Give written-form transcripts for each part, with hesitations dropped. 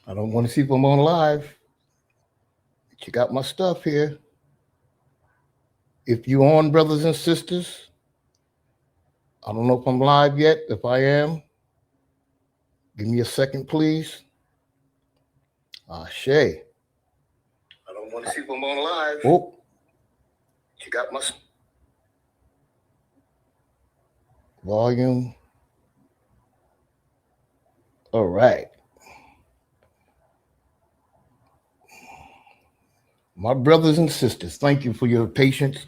I don't want to see if I'm on live. Check out my stuff here. If you're on, brothers and sisters, I don't know if I'm live yet. If I am, give me a second, please. Shay. I don't want to see if I'm on live. Oh, check out my volume. All right. My brothers and sisters, thank you for your patience.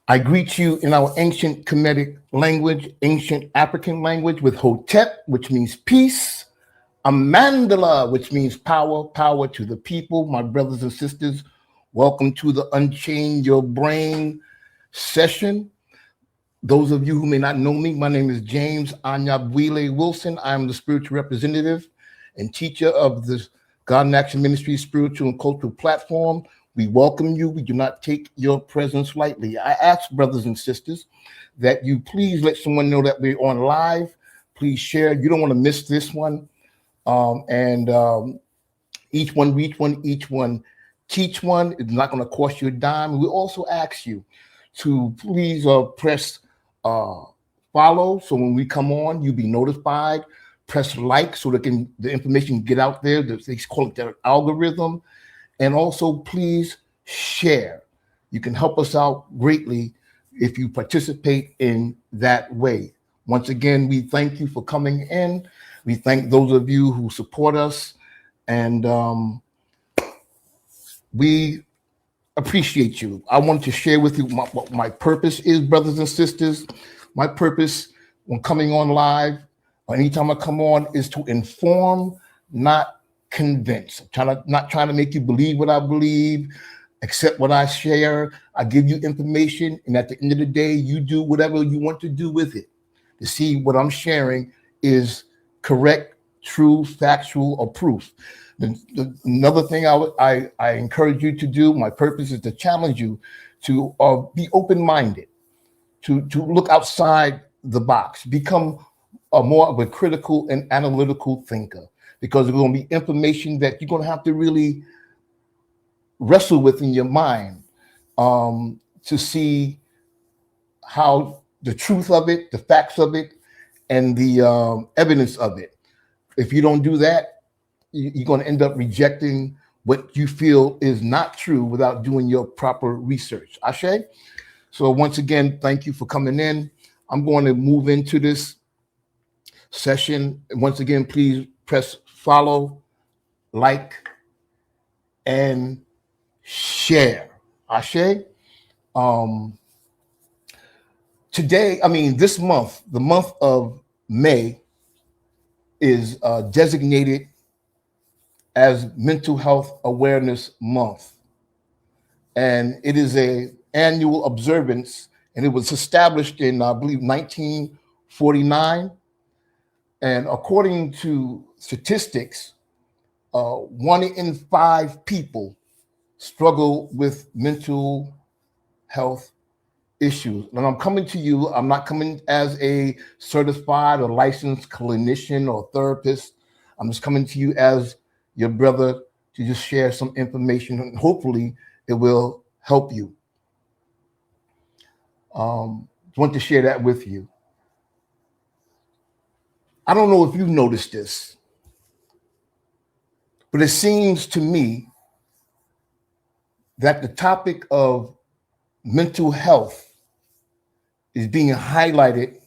I greet you in our ancient Kemetic language, ancient African language, with Hotep, which means peace, Amandala, which means power, power to the people. My brothers and sisters, welcome to the Unchain Your Brain session. Those of you who may not know me, my name is James Anyabwile Wilson. I am the spiritual representative and teacher of the God in Action Ministry spiritual and cultural platform. We welcome you. We do not take your presence lightly. I ask brothers and sisters that you please let someone know that we're on live. Please share. You don't want to miss this one. Each one reach one, each one teach one. It's not going to cost you a dime. We also ask you to please press follow, so when we come on, you'll be notified. Press like so that the information can get out there. They call it their algorithm. And also, please share. You can help us out greatly if you participate in that way. Once again, we thank you for coming in. We thank those of you who support us, and we appreciate you. I wanted to share with you what my purpose is, brothers and sisters. My purpose when coming on live, or anytime I come on, is to inform, not convince. Not trying to make you believe what I believe, accept what I share. I give you information, and at the end of the day, you do whatever you want to do with it to see what I'm sharing is correct, true, factual, or proof. Another thing I encourage you to do, my purpose is to challenge you to be open-minded, to look outside the box, become more of a critical and analytical thinker, because there's going to be information that you're going to have to really wrestle with in your mind to see how the truth of it, the facts of it, and the evidence of it. If you don't do that, you're going to end up rejecting what you feel is not true without doing your proper research. Ashe? So once again, thank you for coming in. I'm going to move into this session. Once again, please press follow, like, and share. Ashe? This month, the month of May, is designated as Mental Health Awareness Month. And it is an annual observance, and it was established in, I believe, 1949. And according to statistics, 1 in 5 people struggle with mental health issues. And I'm coming to you, I'm not coming as a certified or licensed clinician or therapist. I'm just coming to you as your brother to just share some information, and hopefully it will help you. Want to share that with you. I don't know if you've noticed this, but it seems to me that the topic of mental health is being highlighted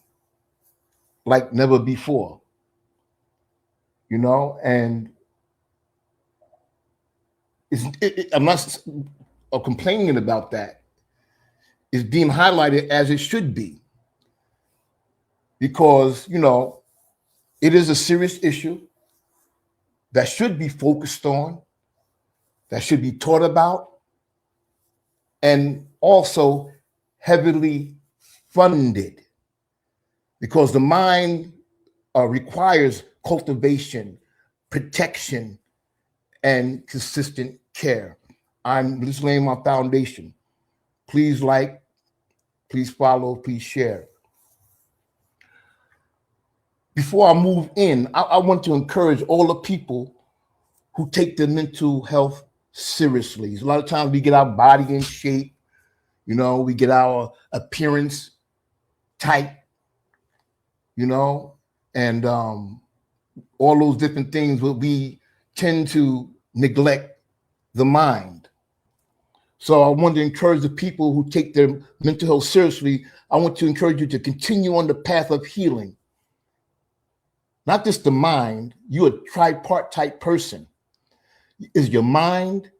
like never before, and I'm not complaining about that. It's being highlighted as it should be, because, it is a serious issue that should be focused on, that should be taught about, and also heavily funded, because the mind requires cultivation, protection, and consistent care. I'm just laying my foundation. Please like, please follow, please share. before I move in, I want to encourage all the people who take their mental health seriously. A lot of times we get our body in shape, you know, we get our appearance tight, you know, and all those different things, but we tend to neglect the mind. So I want to encourage the people who take their mental health seriously. I want to encourage you to continue on the path of healing. Not just the mind, you're a tripartite person. Is your mind,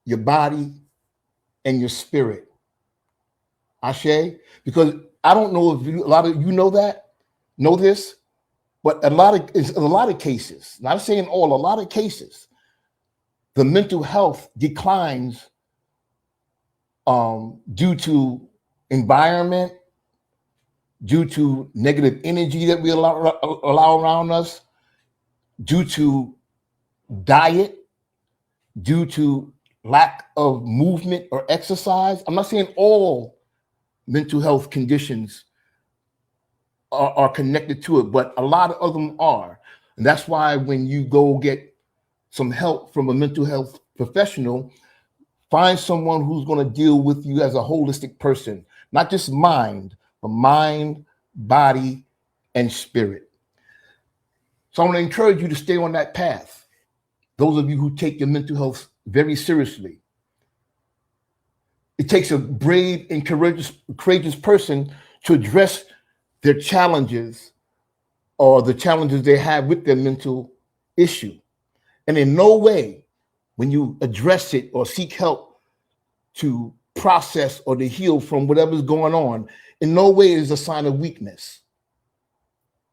your body, and your spirit. Ashe? Because I don't know if a lot of you know this, but in a lot of cases, not saying all, a lot of cases, the mental health declines due to environment, due to negative energy that we allow around us, due to diet, due to lack of movement or exercise. I'm not saying all mental health conditions are connected to it, but a lot of them are. And that's why when you go get some help from a mental health professional, find someone who's going to deal with you as a holistic person, not just mind, but mind, body, and spirit. So I want to encourage you to stay on that path. Those of you who take your mental health very seriously. It takes a brave and courageous person to address their challenges or the challenges they have with their mental issue. And in no way, when you address it or seek help to process or to heal from whatever's going on, in no way is a sign of weakness.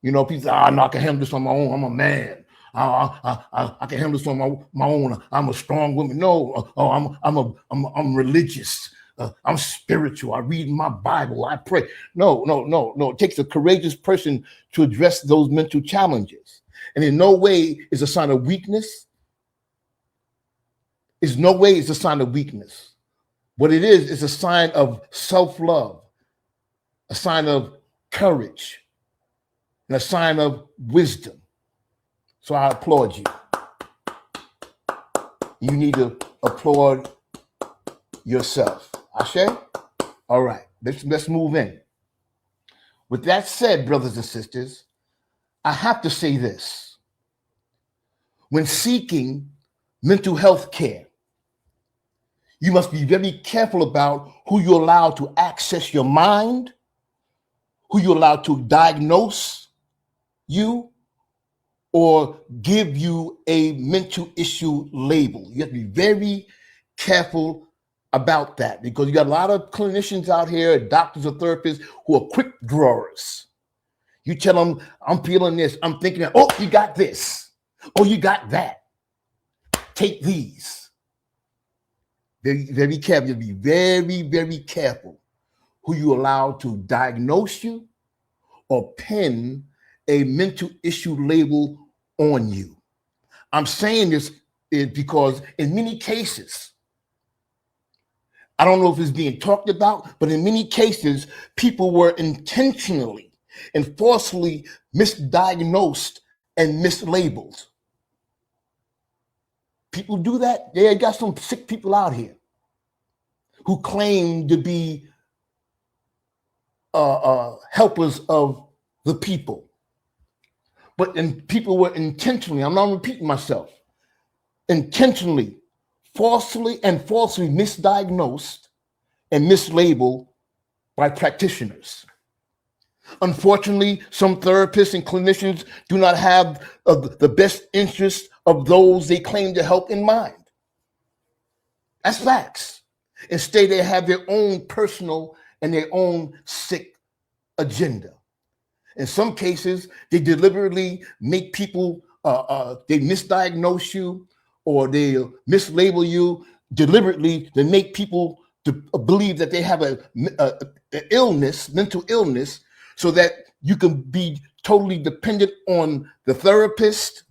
You know, people say, no, I can handle this on my own. I'm a man. I can handle this on my own. I'm a strong woman. No, I'm religious. I'm spiritual. I read my Bible. I pray. No. It takes a courageous person to address those mental challenges. And in no way is a sign of weakness. It's no way is a sign of weakness. What it is a sign of self-love, a sign of courage, and a sign of wisdom. So I applaud you. You need to applaud yourself. Ashe? All right, let's move in. With that said, brothers and sisters, I have to say this. When seeking mental health care, you must be very careful about who you allow to access your mind, who you allow to diagnose you, or give you a mental issue label. You have to be very careful about that because you got a lot of clinicians out here, doctors or therapists, who are quick drawers. You tell them, I'm feeling this, I'm thinking that, oh, you got this, oh, you got that. Take these. Very, very careful. Be very, very careful who you allow to diagnose you or pin a mental issue label on you. I'm saying this is because in many cases, I don't know if it's being talked about, but in many cases, people were intentionally and falsely misdiagnosed and mislabeled. People do that. They got some sick people out here who claim to be helpers of the people. But people were intentionally, I'm not repeating myself, intentionally, falsely misdiagnosed and mislabeled by practitioners. Unfortunately, some therapists and clinicians do not have the best interests of those they claim to help in mind. That's facts. Instead, they have their own personal and their own sick agenda. In some cases, they deliberately make people, they misdiagnose you or they mislabel you deliberately to make people to believe that they have an illness, mental illness, so that you can be totally dependent on the therapist,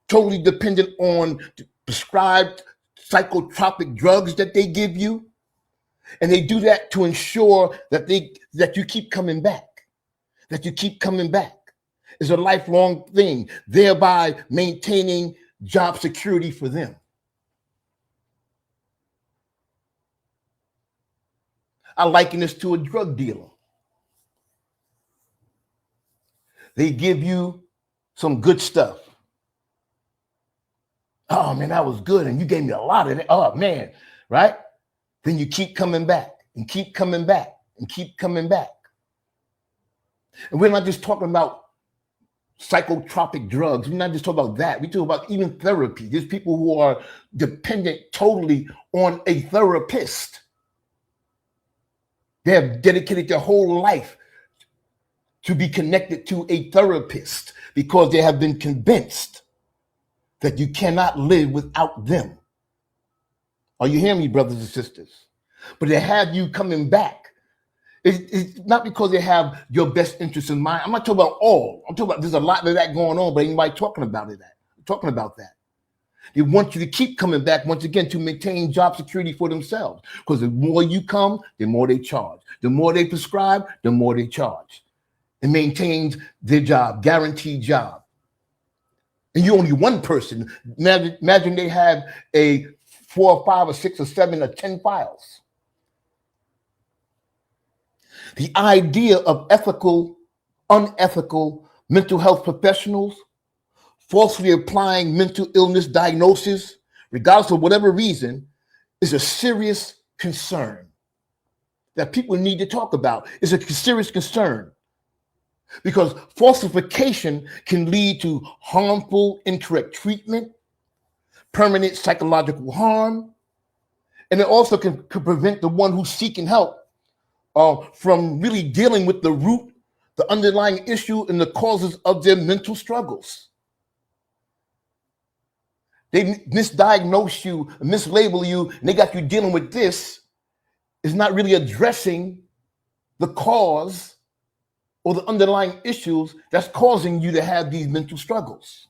totally dependent on prescribed psychotropic drugs that they give you. And they do that to ensure that you keep coming back, that you keep coming back. It's a lifelong thing, thereby maintaining job security for them. I liken this to a drug dealer. They give you some good stuff. Oh man, that was good. And you gave me a lot of it. Oh man, right? Then you keep coming back and keep coming back and keep coming back. And we're not just talking about psychotropic drugs. We're not just talking about that. We talk about even therapy. There's people who are dependent totally on a therapist. They have dedicated their whole life to be connected to a therapist because they have been convinced that you cannot live without them. Are you hearing me, brothers and sisters? But they have you coming back. It's not because they have your best interest in mind. I'm not talking about all. I'm talking about there's a lot of that going on, but anybody talking about it. Talking about that. They want you to keep coming back once again to maintain job security for themselves. Because the more you come, the more they charge. The more they prescribe, the more they charge. It maintains their job, guaranteed job. And you're only one person. Imagine they have a 4 or 5 or 6 or 7 or 10 files. The idea of unethical mental health professionals falsely applying mental illness diagnosis, regardless of whatever reason, is a serious concern that people need to talk about. It's a serious concern because falsification can lead to harmful, incorrect treatment, permanent psychological harm, and it also can prevent the one who's seeking help from really dealing with the root, the underlying issue, and the causes of their mental struggles. They misdiagnose you, mislabel you, and they got you dealing with this. Is not really addressing the cause or the underlying issues that's causing you to have these mental struggles.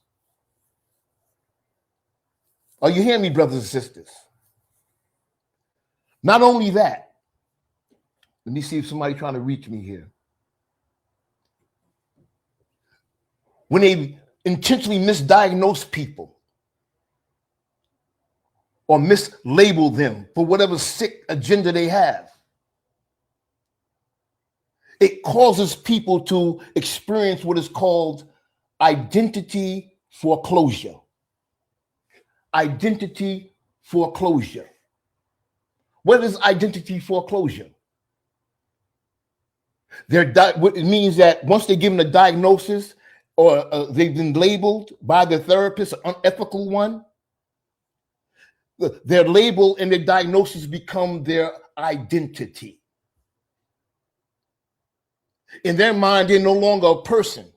Are you hearing me, brothers and sisters? Not only that, let me see if somebody's trying to reach me here. When they intentionally misdiagnose people or mislabel them for whatever sick agenda they have, it causes people to experience what is called identity foreclosure. Identity foreclosure. What is identity foreclosure? It means that once they're given a diagnosis or they've been labeled by their therapist, an unethical one, their label and their diagnosis become their identity. In their mind, they're no longer a person.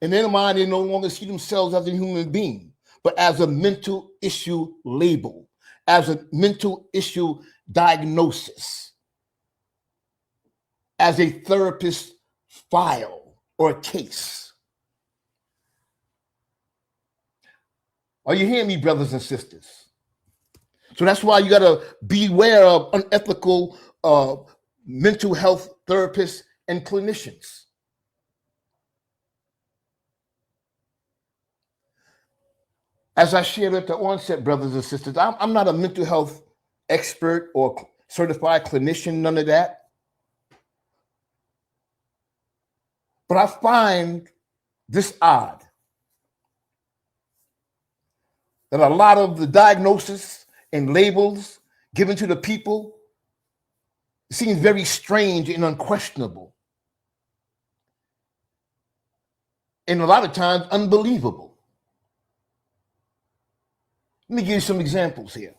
In their mind, they no longer see themselves as a human being, but as a mental issue label, as a mental issue diagnosis, as a therapist file or a case. Are you hearing me, brothers and sisters? So that's why you got to beware of unethical mental health therapists and clinicians. As I shared at the onset, brothers and sisters, I'm not a mental health expert or certified clinician, none of that. But I find this odd, that a lot of the diagnosis and labels given to the people seem very strange and unquestionable. And a lot of times unbelievable. Let me give you some examples here.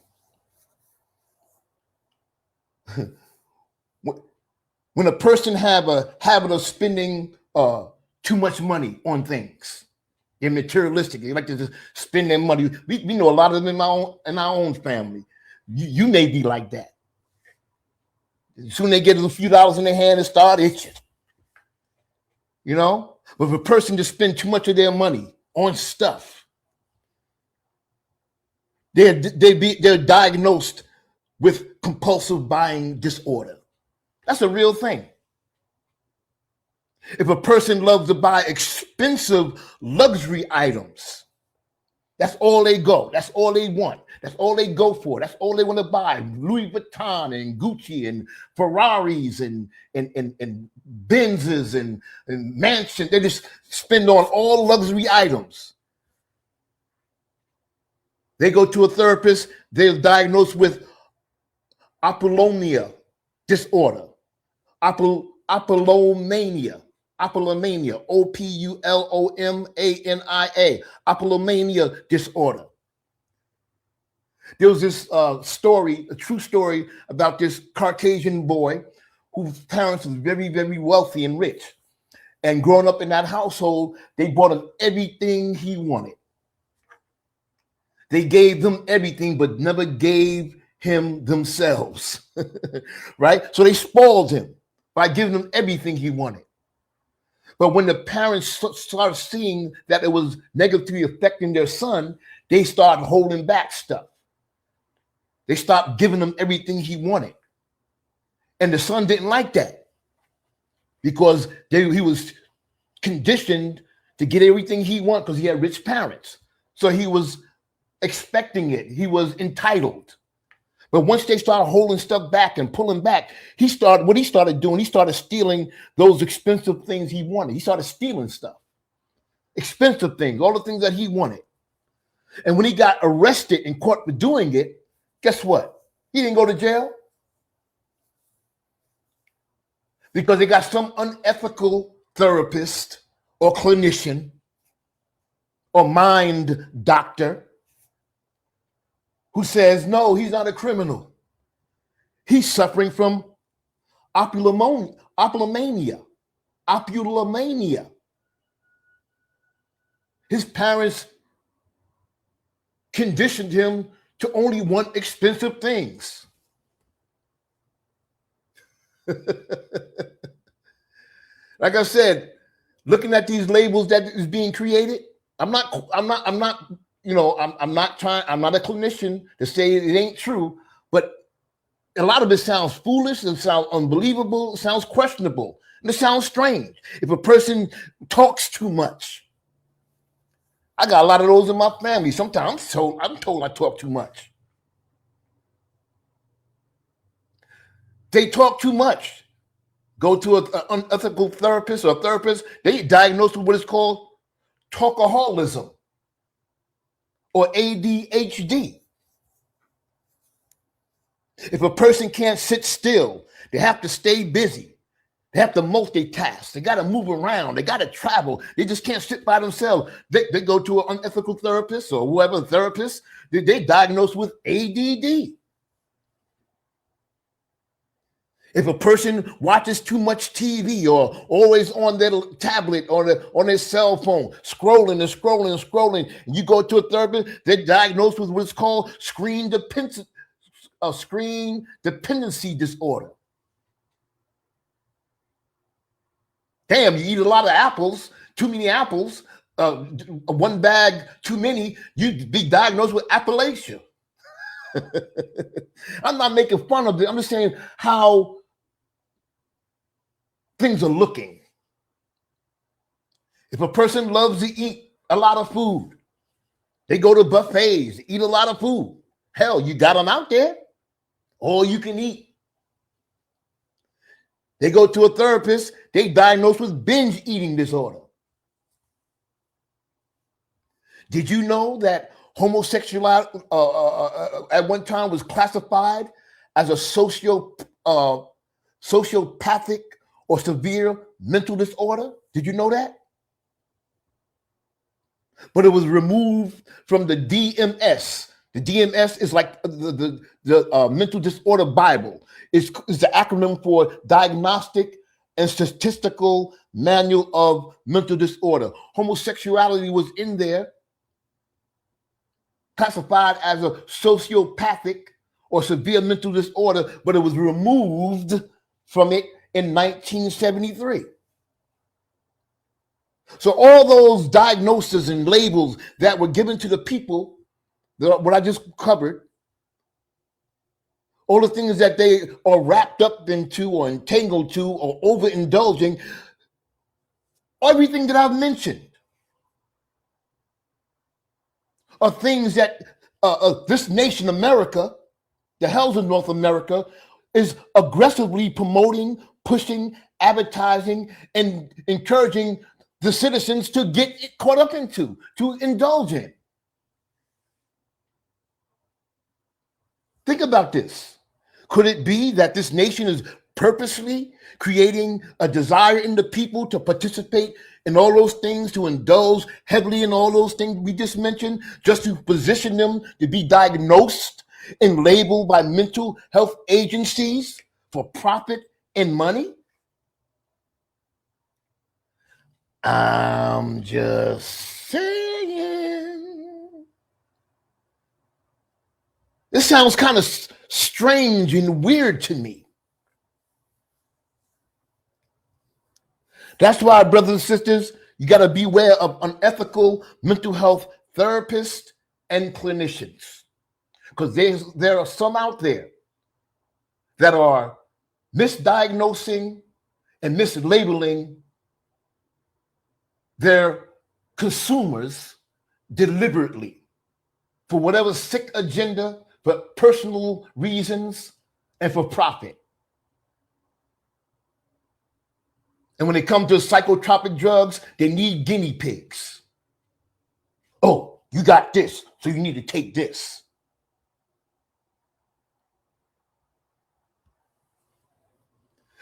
When a person have a habit of spending too much money on things, they're materialistic. They like to just spend their money. We know a lot of them in our own family. You may be like that. As soon as they get a few dollars in their hand and start itching. You know? But if a person just spend too much of their money on stuff, they're diagnosed with compulsive buying disorder. That's a real thing. If a person loves to buy expensive luxury items, that's all they go. That's all they want. That's all they go for. That's all they want to buy. Louis Vuitton and Gucci and Ferraris and Benzes and mansions. They just spend on all luxury items. They go to a therapist. They're diagnosed with Apollonia disorder. Apolomania. Apolomania. Opulomania. Apolomania disorder. There was this story, a true story about this Caucasian boy whose parents was very, very wealthy and rich. And growing up in that household, they bought him everything he wanted. They gave them everything, but never gave him themselves, right? So they spoiled him by giving him everything he wanted. But when the parents started seeing that it was negatively affecting their son, they started holding back stuff. They stopped giving him everything he wanted. And the son didn't like that because he was conditioned to get everything he wanted because he had rich parents. So he was expecting it. He was entitled. But once they started holding stuff back and pulling back, he started stealing those expensive things he wanted. He started stealing stuff, expensive things, all the things that he wanted. And when he got arrested and caught for doing it, guess what? He didn't go to jail because they got some unethical therapist or clinician or mind doctor who says, no, he's not a criminal. He's suffering from opulomania. His parents conditioned him to only want expensive things. Like I said, looking at these labels that is being created, I'm not a clinician to say it ain't true, but a lot of it sounds foolish, it sounds unbelievable, it sounds questionable, and it sounds strange. If a person talks too much, I got a lot of those in my family. Sometimes I'm told I talk too much. They talk too much. Go to an unethical therapist or a therapist, they diagnose with what is called talkaholism or ADHD. If a person can't sit still, they have to stay busy. They have to multitask. They got to move around. They got to travel. They just can't sit by themselves. They go to an unethical therapist or whoever therapist, they diagnose with ADD. If a person watches too much TV or always on their tablet or on their cell phone, scrolling, and you go to a therapist, they're diagnosed with what's called screen dependency disorder. Damn, you eat a lot of apples, too many apples, one bag too many, you'd be diagnosed with apalasia. I'm not making fun of it. I'm just saying how things are looking. If a person loves to eat a lot of food, they go to buffets, eat a lot of food. Hell, you got them out there. All you can eat. They go to a therapist, they diagnosed with binge eating disorder. Did you know that homosexuality at one time was classified as a sociopathic or severe mental disorder? Did you know that? But it was removed from the DMS. The DMS is like the Mental Disorder Bible. It's the acronym for Diagnostic and Statistical Manual of Mental Disorder. Homosexuality was in there, classified as a sociopathic or severe mental disorder, but it was removed from it in 1973. So all those diagnoses and labels that were given to the people, what I just covered, all the things that they are wrapped up into or entangled to or overindulging, Everything that I've mentioned are things that this nation, America, the hells of North America, is aggressively promoting, pushing, advertising, and encouraging the citizens to get caught up into, to indulge in. Think about this. Could it be that this nation is purposely creating a desire in the people to participate in all those things, to indulge heavily in all those things we just mentioned, just to position them to be diagnosed and labeled by mental health agencies for profit and money? I'm just saying. This sounds kind of strange and weird to me. That's why, brothers and sisters, you got to beware of unethical mental health therapists and clinicians, because there are some out there that are misdiagnosing and mislabeling their consumers deliberately for whatever sick agenda, for personal reasons, and for profit. And when it comes to psychotropic drugs, they need guinea pigs. Oh, you got this, so you need to take this.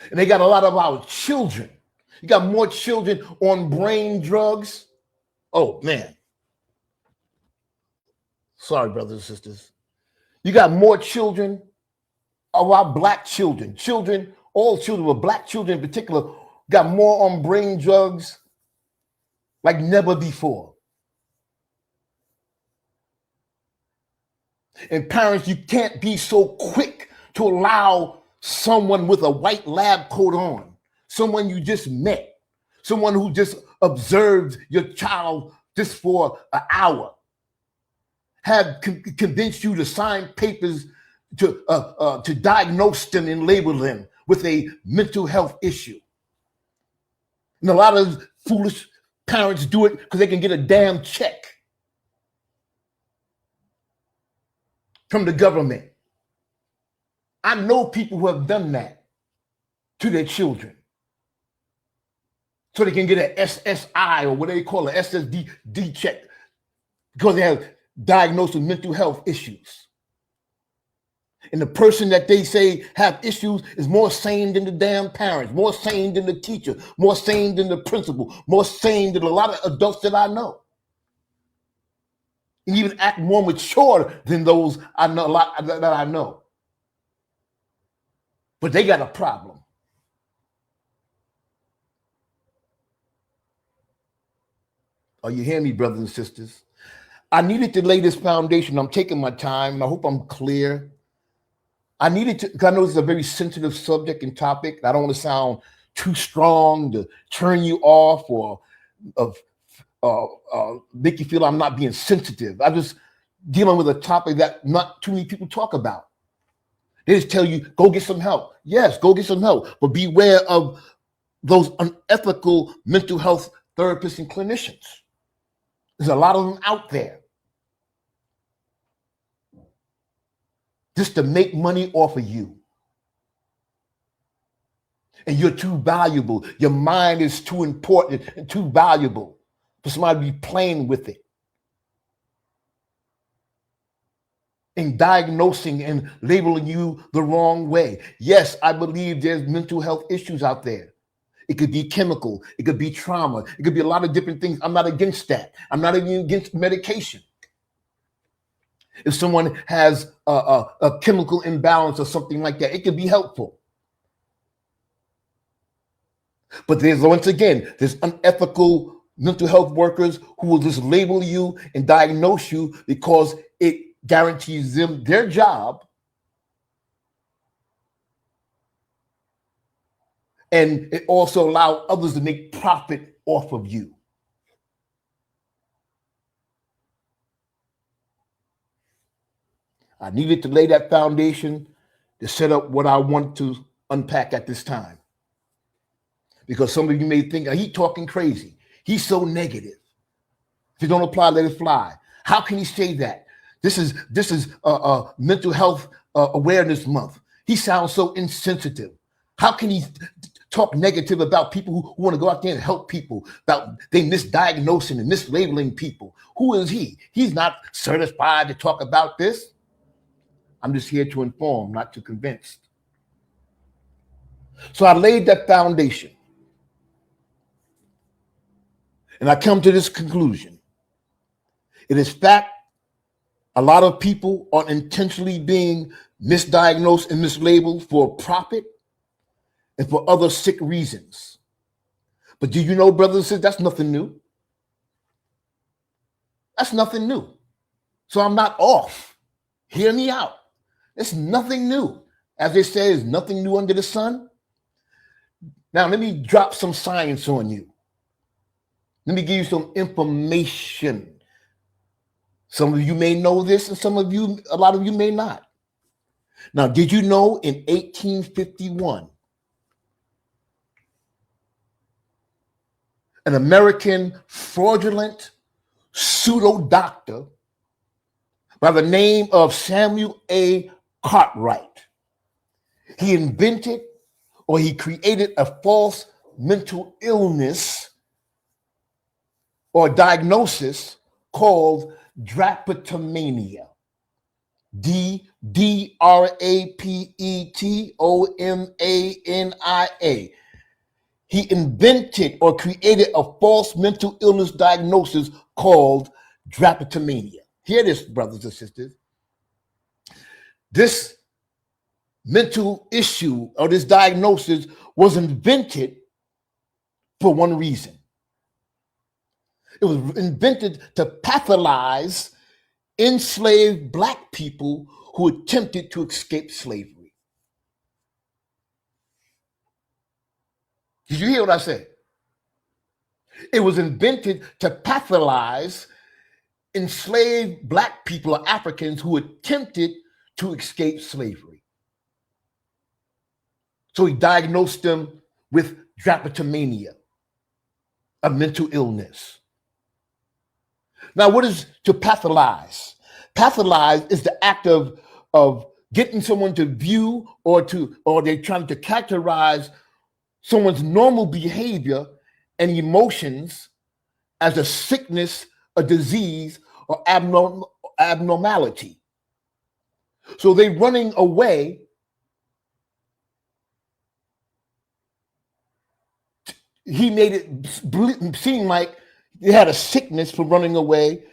And they got a lot of our children. You got more children on brain drugs. Oh, man. Sorry, brothers and sisters. You got more children of our black children. All children, but black children in particular, got more on brain drugs like never before. And parents, you can't be so quick to allow someone with a white lab coat on, someone you just met, someone who just observed your child just for an hour, have convinced you to sign papers to diagnose them and label them with a mental health issue. And a lot of foolish parents do it because they can get a damn check from the government. I know people who have done that to their children so they can get an SSI or what they call an SSD check because they have diagnosed with mental health issues. And the person that they say have issues is more sane than the damn parents, more sane than the teacher, more sane than the principal, more sane than a lot of adults that I know. And even act more mature than those I know, that I know. But they got a problem. Are you hearing me, brothers and sisters? I needed to lay this foundation. I'm taking my time. I hope I'm clear. I needed to, because I know this is a very sensitive subject and topic. I don't want to sound too strong to turn you off or make you feel I'm not being sensitive. I'm just dealing with a topic that not too many people talk about. They just tell you, go get some help. Yes, go get some help. But beware of those unethical mental health therapists and clinicians. There's a lot of them out there just to make money off of you. And you're too valuable. Your mind is too important and too valuable for somebody to be playing with it and diagnosing and labeling you the wrong way. Yes, I believe there's mental health issues out there. It could be chemical. It could be trauma. It could be a lot of different things. I'm not against that. I'm not even against medication. If someone has a chemical imbalance or something like that, it could be helpful. But once again, there's unethical mental health workers who will just label you and diagnose you because it guarantees them their job. And it also allows others to make profit off of you. I needed to lay that foundation to set up what I want to unpack at this time. because some of you may think he talking crazy. He's so negative. If it don't apply, let it fly. How can he say that? This is mental health awareness month. He sounds so insensitive. How can he talk negative about people who want to go out there and help people, about they misdiagnosing and mislabeling people? Who is he? He's not certified to talk about this. I'm just here to inform, not to convince. So I laid that foundation. And I come to this conclusion. It is fact, a lot of people are intentionally being misdiagnosed and mislabeled for profit and for other sick reasons. But do you know, brothers and sisters, that's nothing new. That's nothing new. So I'm not off. Hear me out. It's nothing new. As they say, there's nothing new under the sun. Now, let me drop some science on you. Let me give you some information. Some of you may know this, and a lot of you may not. Now, did you know in 1851, an American fraudulent pseudo doctor by the name of Samuel A. Cartwright, he invented or he created a false mental illness or diagnosis called drapetomania. Drapetomania. He invented or created a false mental illness diagnosis called drapetomania. Hear this, brothers and sisters. This mental issue or this diagnosis was invented for one reason. It was invented to pathologize enslaved Black people who attempted to escape slavery. Did you hear what I said? It was invented to pathologize enslaved Black people or Africans who attempted to escape slavery. So he diagnosed them with drapetomania, a mental illness. Now, what is to pathologize? Pathologize is the act of getting someone to view or they're trying to characterize someone's normal behavior and emotions as a sickness, a disease, or abnormality. So they're running away. He made it seem like they had a sickness from running away.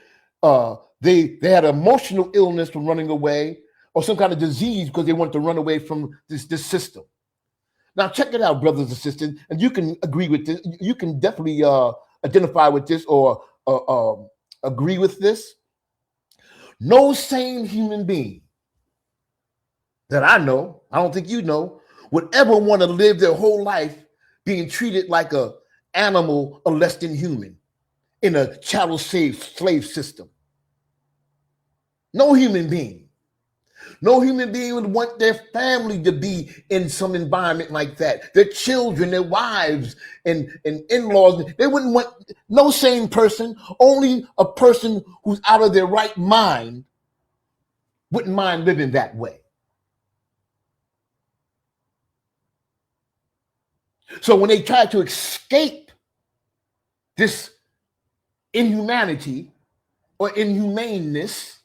They had an emotional illness from running away, or some kind of disease because they wanted to run away from this system. Now, check it out, brothers and sisters, and you can agree with this. You can definitely identify with this or agree with this. No sane human being that I know, I don't think you know, would ever want to live their whole life being treated like an animal or less than human in a chattel slave system. No human being. No human being would want their family to be in some environment like that. Their children, their wives, and in-laws. They wouldn't want, no sane person, only a person who's out of their right mind wouldn't mind living that way. So when they tried to escape this inhumanity or inhumaneness,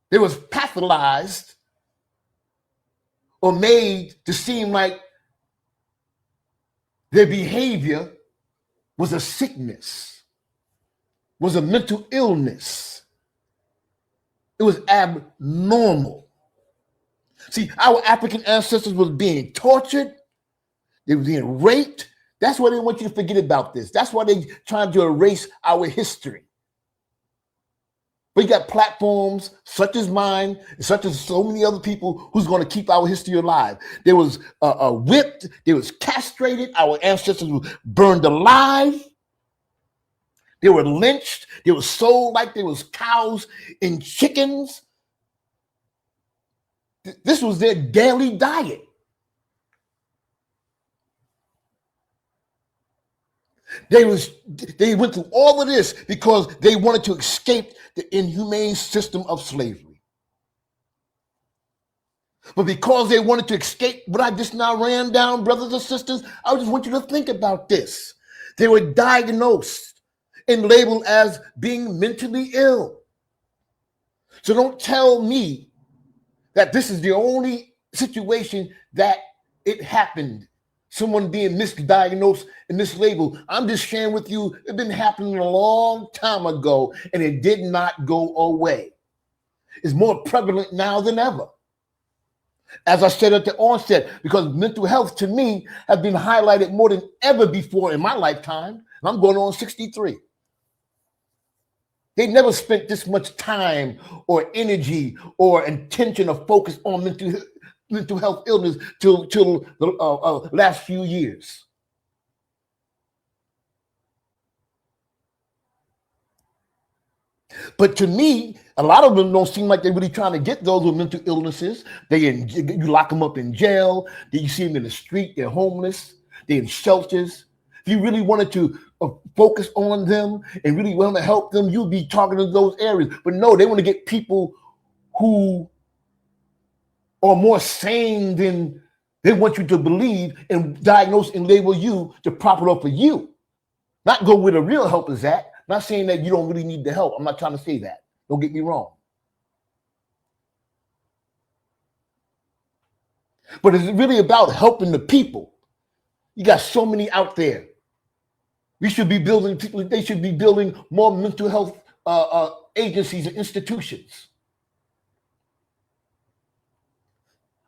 it was pathologized or made to seem like their behavior was a sickness, was a mental illness. It was abnormal. See, our African ancestors was being tortured. They were being raped. That's why they want you to forget about this. That's why they trying to erase our history. We got platforms such as mine, such as so many other people who's going to keep our history alive. They was whipped. They was castrated. Our ancestors were burned alive. They were lynched. They were sold like they was cows and chickens. This was their daily diet. They went through all of this because they wanted to escape the inhumane system of slavery. But because they wanted to escape what I just now ran down, brothers and sisters, I just want you to think about this. They were diagnosed and labeled as being mentally ill. So don't tell me that this is the only situation that it happened. Someone being misdiagnosed and mislabeled. I'm just sharing with you, it's been happening a long time ago and it did not go away. It's more prevalent now than ever. As I said at the onset, because mental health to me has been highlighted more than ever before in my lifetime. And I'm going on 63. They never spent this much time or energy or intention or focus on mental health illness till the last few years. But to me, a lot of them don't seem like they're really trying to get those with mental illnesses. You lock them up in jail. Then you see them in the street. They're homeless. They're in shelters. If you really wanted to focus on them and really want to help them, you'd be talking to those areas. But no, they want to get people who are more sane than they want you to believe and diagnose and label you to prop it up for you. Not go where the real help is at. Not saying that you don't really need the help. I'm not trying to say that. Don't get me wrong. But it's really about helping the people. You got so many out there. We should be building people. They should be building more mental health agencies and institutions.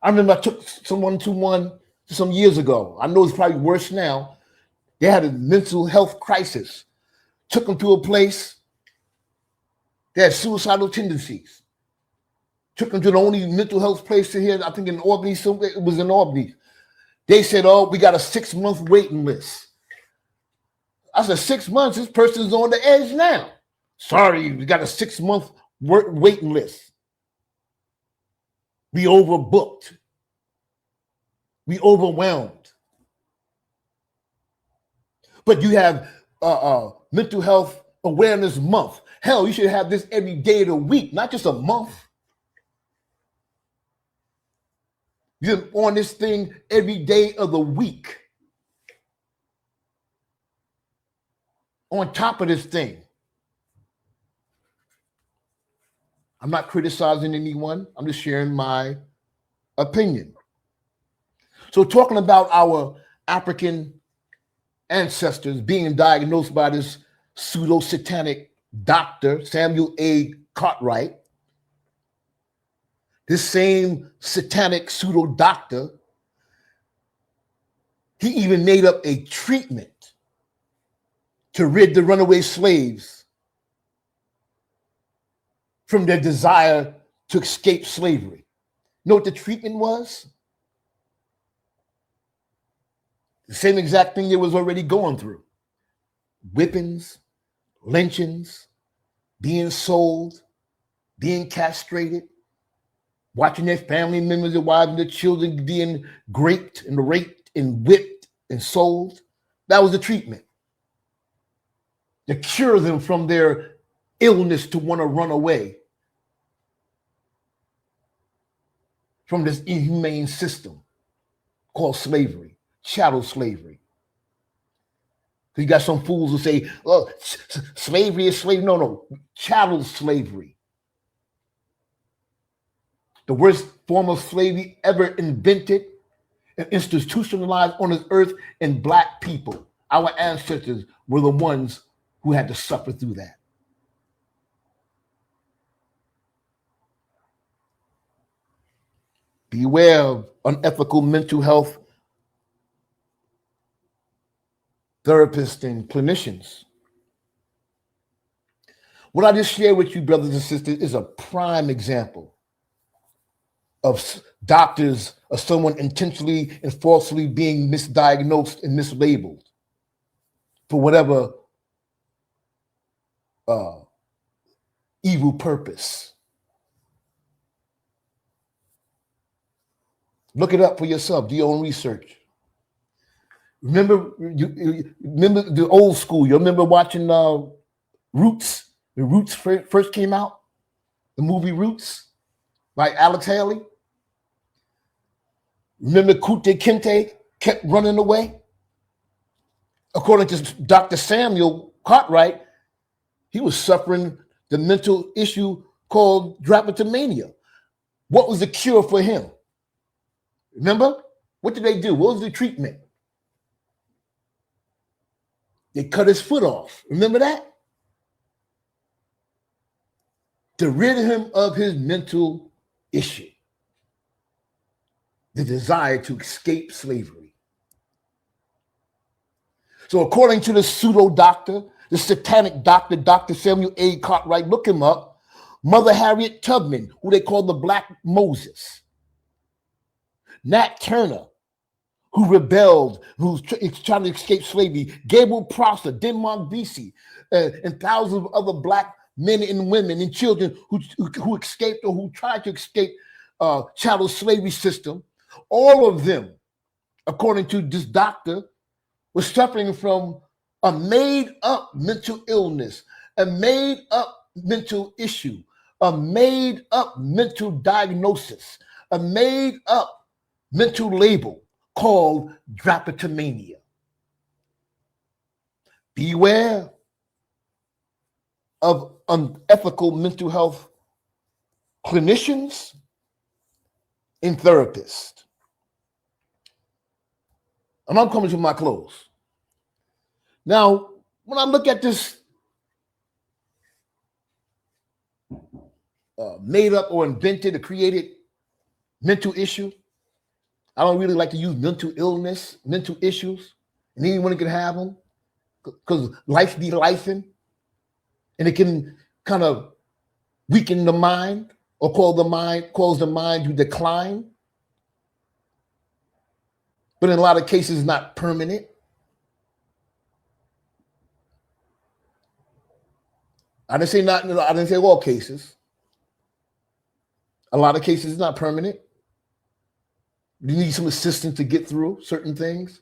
I remember I took someone to one some years ago. I know it's probably worse now. They had a mental health crisis. Took them to a place. They had suicidal tendencies. Took them to the only mental health place here, I think in Albany, it was in Albany. They said, oh, we got a 6-month waiting list. I said, 6 months? This person's on the edge now. Sorry, we got a 6-month waiting list. We overbooked. We overwhelmed. But you have Mental Health Awareness Month. Hell, you should have this every day of the week, not just a month. You're on this thing every day of the week. On top of this thing. I'm not criticizing anyone. I'm just sharing my opinion. So talking about our African ancestors being diagnosed by this pseudo-satanic doctor, Samuel A. Cartwright, this same satanic pseudo-doctor, he even made up a treatment to rid the runaway slaves from their desire to escape slavery. You know what the treatment was? The same exact thing they was already going through. Whippings, lynchings, being sold, being castrated, watching their family members, their wives, and their children being raped and whipped and sold. That was the treatment. To cure them from their illness to want to run away from this inhumane system called slavery, chattel slavery. You got some fools who say, oh, slavery is slavery. No, chattel slavery. The worst form of slavery ever invented and institutionalized on this earth, and Black people, our ancestors, were the ones who had to suffer through that. Beware of unethical mental health therapists and clinicians. What I just shared with you, brothers and sisters, is a prime example of doctors or someone intentionally and falsely being misdiagnosed and mislabeled for whatever evil purpose. Look it up for yourself. Do your own research. Remember, you remember the old school. You remember watching Roots? The Roots first came out, the movie Roots, by Alex Haley. Remember Kute Kinte kept running away? According to Dr. Samuel Cartwright, he was suffering the mental issue called drapetomania. What was the cure for him? Remember? What did they do? What was the treatment? They cut his foot off. Remember that? To rid him of his mental issue, the desire to escape slavery. So according to the pseudo doctor, the satanic doctor, Dr. Samuel A. Cartwright, look him up, Mother Harriet Tubman, who they call the Black Moses, Nat Turner, who rebelled, who's trying to escape slavery, Gabriel Prosser, Denmark Vesey, and thousands of other Black men and women and children who escaped or who tried to escape chattel slavery system. All of them, according to this doctor, were suffering from a made-up mental illness, a made-up mental issue, a made-up mental diagnosis, a made-up mental label called drapetomania. Beware of unethical mental health clinicians and therapists. And I'm coming to my close. Now, when I look at this made up or invented or created mental issue, I don't really like to use mental illness, mental issues, and anyone can have them because life be lifing, and it can kind of weaken the mind or cause the mind to decline. But in a lot of cases, not permanent. I didn't say all cases. A lot of cases it's not permanent. You need some assistance to get through certain things.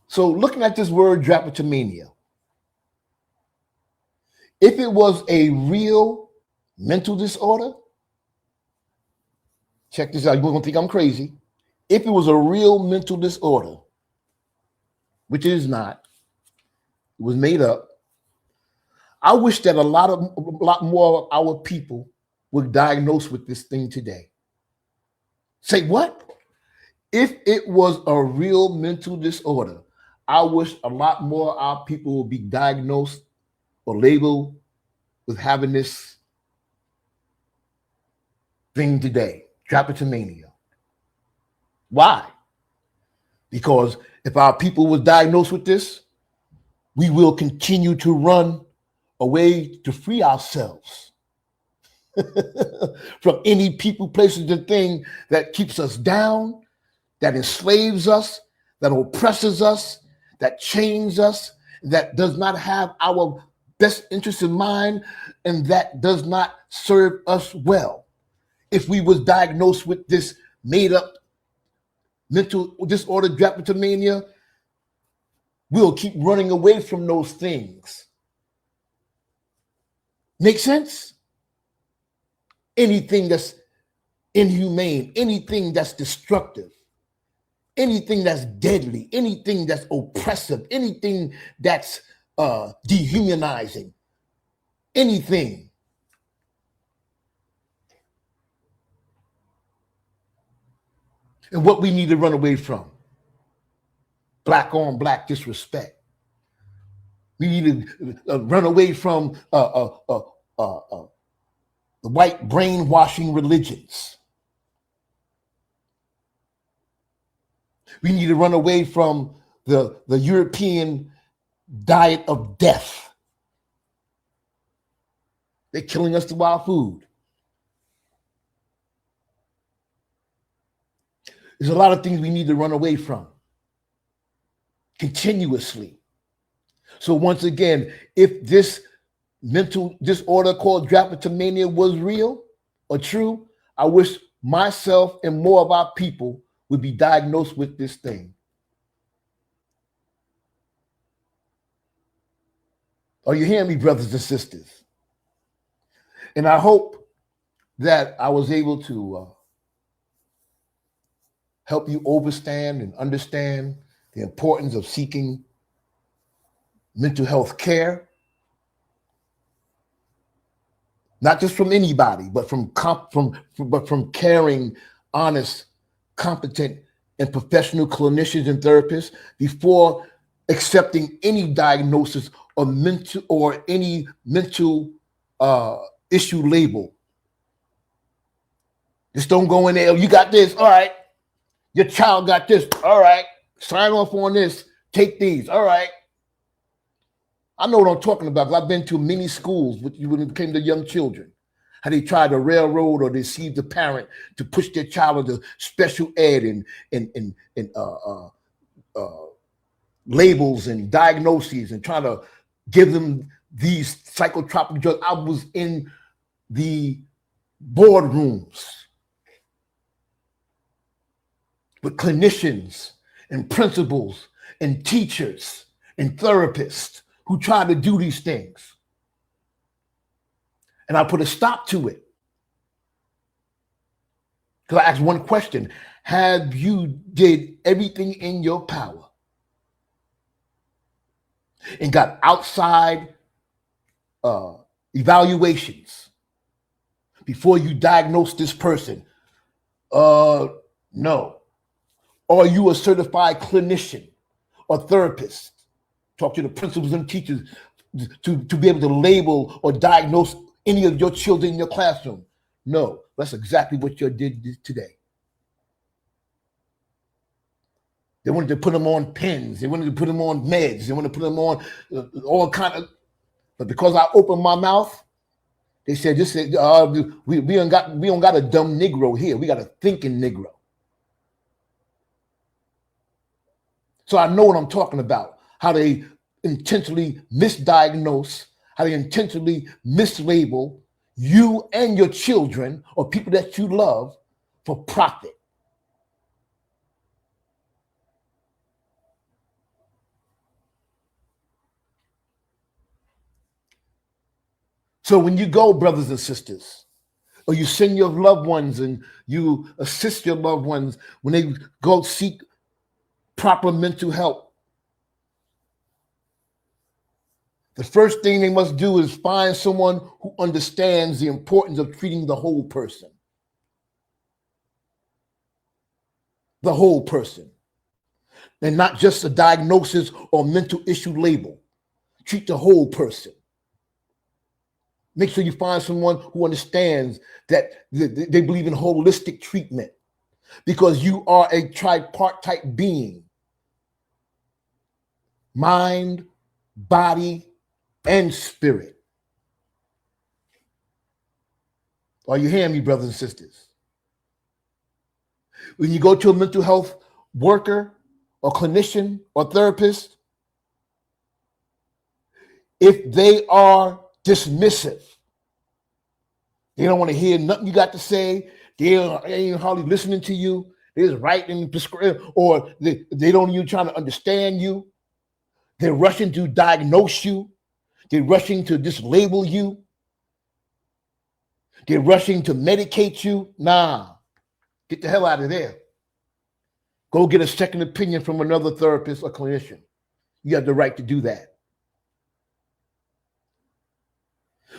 So looking at this word drapetomania, if it was a real mental disorder, check this out, you're going to think I'm crazy. If it was a real mental disorder, which it is not, it was made up, I wish that a lot more of our people were diagnosed with this thing today. Say what? If it was a real mental disorder, I wish a lot more of our people would be diagnosed or labeled with having this thing today, drapetomania. Why? Because if our people were diagnosed with this, we will continue to run away to free ourselves from any people, places, and thing that keeps us down, that enslaves us, that oppresses us, that chains us, that does not have our best interest in mind, and that does not serve us well. If we was diagnosed with this made-up mental disorder, drapetomania, we'll keep running away from those things. Make sense? Anything that's inhumane, anything that's destructive, anything that's deadly, anything that's oppressive, anything that's dehumanizing, anything. And what we need to run away from, black on black disrespect. We need to run away from the white brainwashing religions. We need to run away from the European diet of death. They're killing us through our food. There's a lot of things we need to run away from continuously. So once again, if this mental disorder called drapetomania was real or true, I wish myself and more of our people would be diagnosed with this thing. Are you hearing me, brothers and sisters? And I hope that I was able to help you understand and understand the importance of seeking mental health care, not just from anybody, but from caring, honest, competent, and professional clinicians and therapists before accepting any diagnosis or any mental issue label. Just don't go in there. You got this, all right. Your child got this, all right. Sign off on this. Take these, all right. I know what I'm talking about. I've been to many schools when it came to young children, how they try to railroad or deceive the parent to push their child into special ed and labels and diagnoses and trying to give them these psychotropic drugs. I was in the boardrooms with clinicians and principals and teachers and therapists who try to do these things. And I put a stop to it. Because I asked one question: have you did everything in your power and got outside evaluations before you diagnose this person? No. Are you a certified clinician or therapist? Talk to the principals and teachers to be able to label or diagnose any of your children in your classroom. No, that's exactly what you did today. They wanted to put them on pens. They wanted to put them on meds. They wanted to put them on all kind of. But because I opened my mouth, they said, we don't got a dumb Negro here. We got a thinking Negro. So I know what I'm talking about, how they intentionally misdiagnose, how they intentionally mislabel you and your children or people that you love for profit. So when you go, brothers and sisters, or you send your loved ones and you assist your loved ones when they go seek proper mental help, the first thing they must do is find someone who understands the importance of treating the whole person. The whole person. And not just a diagnosis or mental issue label. Treat the whole person. Make sure you find someone who understands that they believe in holistic treatment, because you are a tripartite being. Mind, body, and spirit. Are you hearing me, brothers and sisters? When you go to a mental health worker or clinician or therapist, if they are dismissive, they don't want to hear nothing you got to say, they ain't hardly listening to you, they're just writing, or they don't even trying to understand you, they're rushing to diagnose you, they're rushing to just label you, they're rushing to medicate you. Nah, get the hell out of there. Go get a second opinion from another therapist or clinician. You have the right to do that.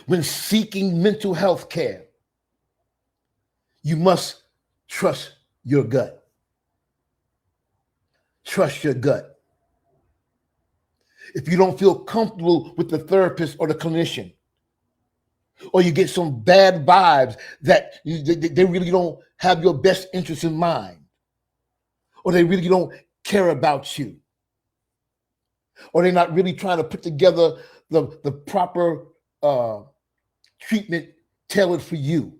When seeking mental health care, you must trust your gut. Trust your gut. If you don't feel comfortable with the therapist or the clinician, or you get some bad vibes that they really don't have your best interest in mind, or they really don't care about you, or they're not really trying to put together the proper treatment tailored for you,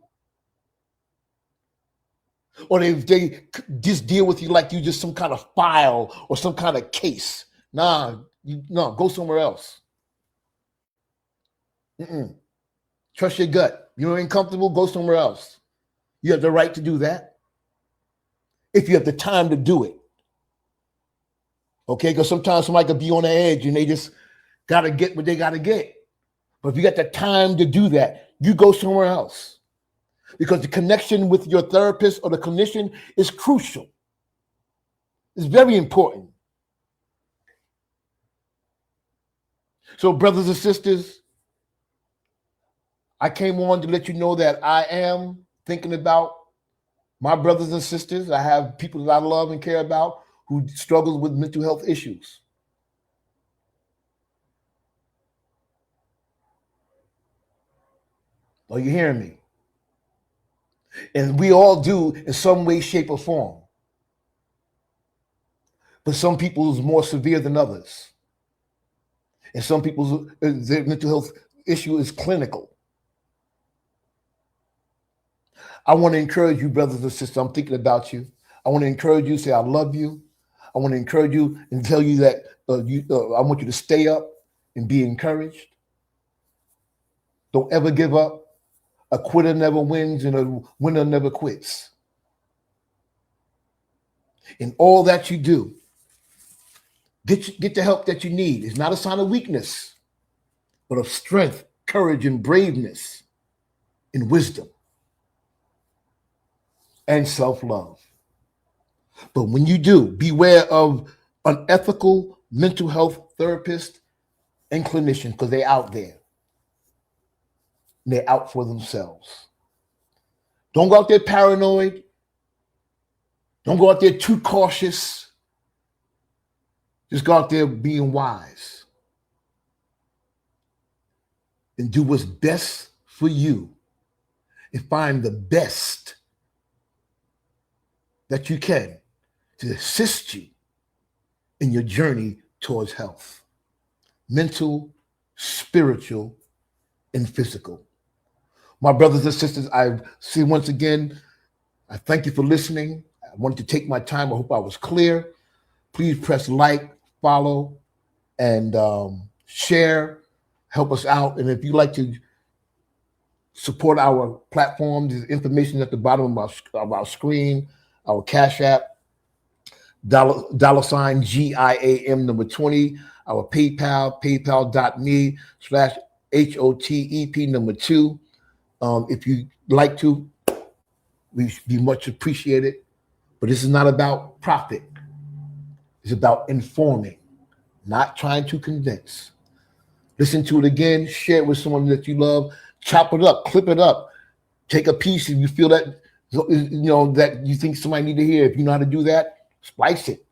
or they just deal with you like you just some kind of file or some kind of case. No, go somewhere else. Trust your gut. You ain't comfortable, go somewhere else. You have the right to do that if you have the time to do it. Okay, because sometimes somebody could be on the edge and they just got to get what they got to get. But if you got the time to do that, you go somewhere else. Because the connection with your therapist or the clinician is crucial. It's very important. So, brothers and sisters, I came on to let you know that I am thinking about my brothers and sisters. I have people that I love and care about who struggle with mental health issues. Are you hearing me? And we all do in some way, shape, or form. But some people is more severe than others. And some people's their mental health issue is clinical. I want to encourage you, brothers and sisters. I'm thinking about you. I want to encourage you, say, I love you. I want to encourage you and tell you that I want you to stay up and be encouraged. Don't ever give up. A quitter never wins and a winner never quits. In all that you do, get the help that you need. It's not a sign of weakness, but of strength, courage, and braveness, and wisdom, and self-love. But when you do, beware of unethical mental health therapists and clinicians because they're out there. And they're out for themselves. Don't go out there paranoid. Don't go out there too cautious. Just go out there being wise. And do what's best for you. And find the best that you can to assist you in your journey towards health. Mental, spiritual, and physical. My brothers and sisters, I see once again, I thank you for listening. I wanted to take my time. I hope I was clear. Please press like, follow, and share. Help us out. And if you'd like to support our platform, there's information at the bottom of our screen, our Cash App, $ GIAM number 20, our PayPal, paypal.me/HOTEP number 2. If you'd like to, we should be much appreciated. But this is not about profit. It's about informing, not trying to convince. Listen to it again, share it with someone that you love, chop it up, clip it up, take a piece if you feel that that you think somebody need to hear. If you know how to do that, splice it,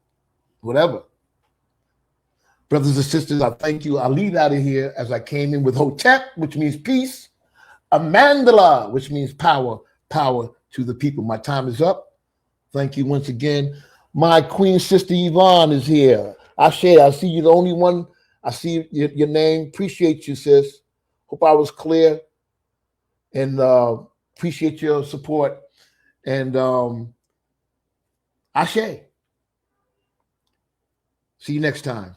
whatever. Brothers and sisters, I thank you. I'll leave out of here as I came in with Hotep, which means peace, Amandala, which means power to the people. My time is up. Thank you once again. My queen sister Yvonne is here. I see you, the only one. I see your name. Appreciate you, sis. Hope I was clear. And appreciate your support. And Ashe. See you next time.